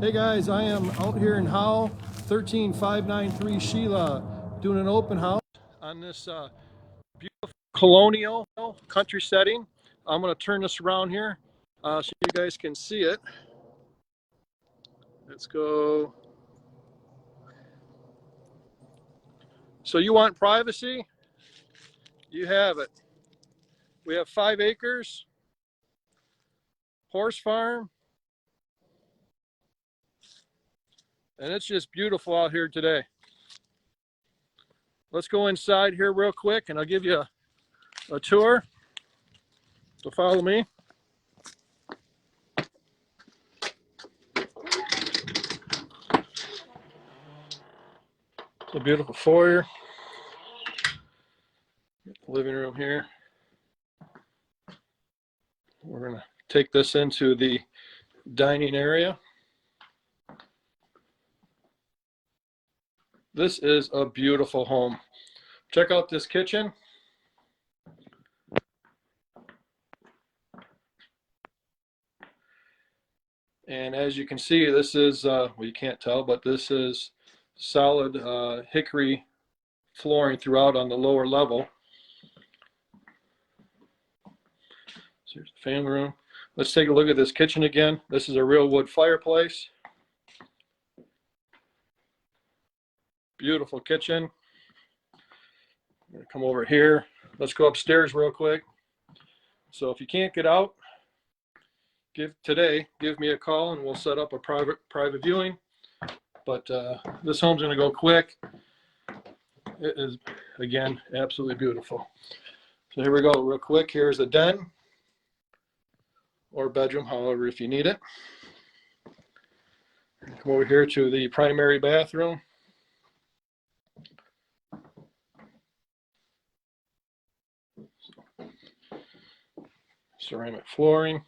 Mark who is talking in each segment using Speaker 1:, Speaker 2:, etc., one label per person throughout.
Speaker 1: Hey guys, I am out here in Howe, 13593 Sheila, doing an open house on this beautiful colonial country setting. I'm going to turn this around here so you guys can see it. Let's go. So you want privacy? You have it. We have 5 acres, horse farm, and it's just beautiful out here today. Let's go inside here real quick and I'll give you a tour. So follow me. It's a beautiful foyer. Living room here. We're going to take this into the dining area. This is a beautiful home. Check out this kitchen. And as you can see, this is, well, you can't tell, but this is solid hickory flooring throughout on the lower level. So here's the family room. Let's take a look at this kitchen again. This is a real wood fireplace. Beautiful kitchen. I'm going to come over here. Let's go upstairs real quick. So if you can't get out, give me a call and we'll set up a private viewing. But this home's going to go quick. It is, again, absolutely beautiful. So here we go real quick. Here's the den or bedroom, however, if you need it. Come over here to the primary bathroom. Ceramic flooring.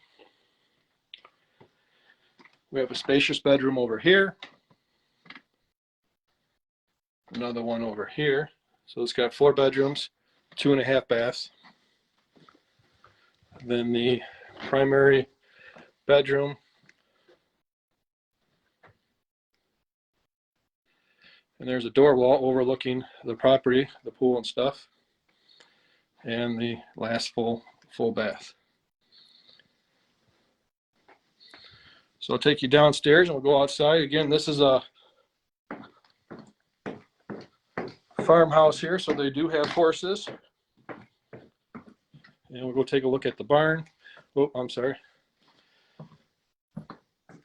Speaker 1: We have a spacious bedroom over here. Another one over here. So it's got 4 bedrooms, 2.5 baths. Then the primary bedroom. And there's a door wall overlooking the property, the pool and stuff. And the last full bath. So I'll take you downstairs and we'll go outside. Again, this is a farmhouse here, so they do have horses. And we'll go take a look at the barn. Oh, I'm sorry.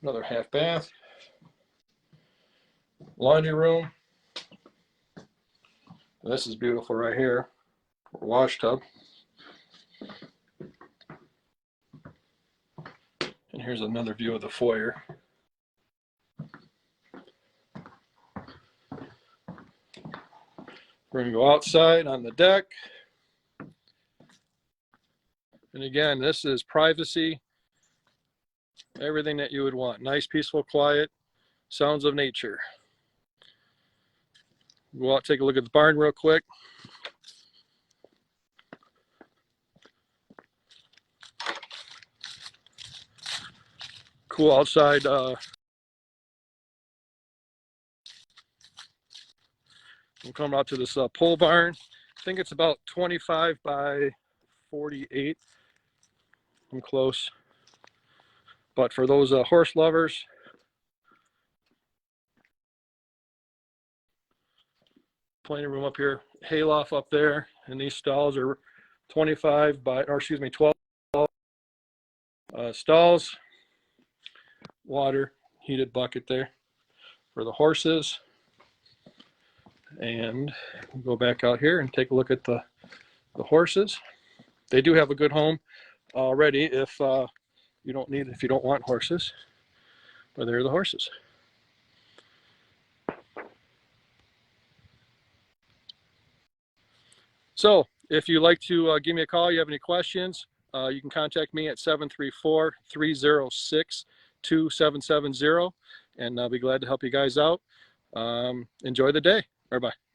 Speaker 1: Another half bath. Laundry room. And this is beautiful right here. Wash tub. And here's another view of the foyer. We're going to go outside on the deck. And again, this is privacy. Everything that you would want. Nice, peaceful, quiet, sounds of nature. Go out, take a look at the barn real quick. Cool outside we'll come out to this pole barn. I think it's about 25 by 48. I'm close. But for those horse lovers, plenty of room up here. Hayloft up there, and these stalls are 25 by, or excuse me, 12 stalls. Water, heated bucket there for the horses. And we'll go back out here and take a look at the horses. They do have a good home already if you don't want horses. But there are the horses. So if you'd like to give me a call, you have any questions, you can contact me at 734-306-2770, and I'll be glad to help you guys out. Enjoy the day. Bye-bye.